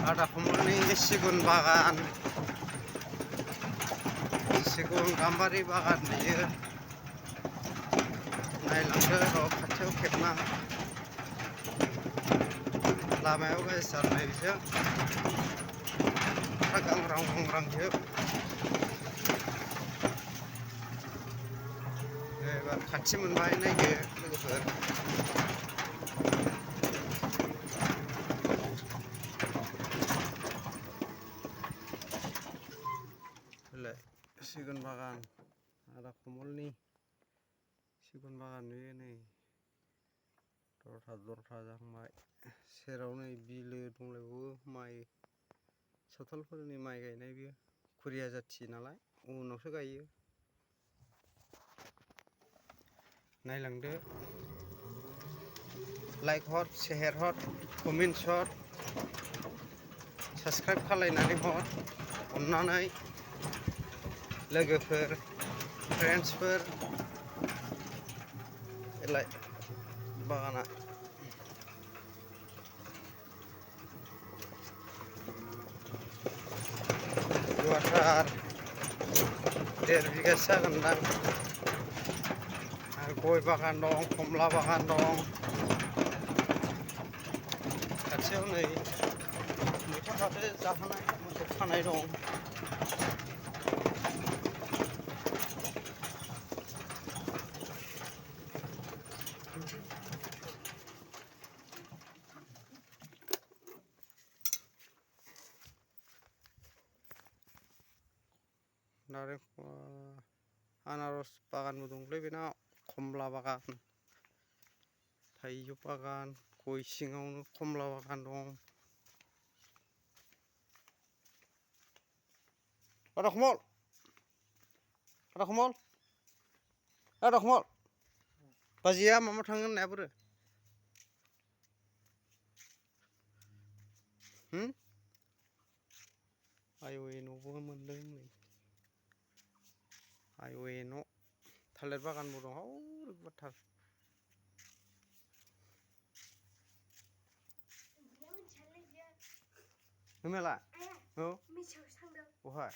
आदा खमलनि सिगुन बागान सिगुन गाम्बारि बागान बियो नायलांदो र' खाथियाव खेबना लामायाव गाज्रि जानाय बिजों गांग्रां गुंग्रांजोब एबार खाथि मोनबाय नायदो लोगोफोर सिगुन बागान आदा कमलनि सिगुन बागान नुयो नै दरथा दरथा जाहांबाय सेराव नै बिलो दंलायबावो माइ सावथालफोरनि माइ गायनाय बियो कुरिया जाथि नालाय उनावसो गायो नायलांदो लाइक हर शेयार हर कमेन्ट हर साबस्क्राइब खालायनानै हर अननानै लोगोफोर फ्रेन्ड्सफोर एलाय बागाना गुवारथार 1.5 बिगासो जागोनदां आरो गय बागान दं कमला बागान दं खाथियाव नै मैथा फाथो जाहोनाय मोसौ खानाय दं आनारस बागानबो दंलै बेनाव कमला बागान थाइजौ बागान गय सिङावनो कमला बागान दं आदा कमल बाजैया माबा थांगोन होननाया बोरो आयवे न'बो मोनदों नै हाइवे न' थालिर बागानबो दं गुवारथार नोंनालाय औ बहाय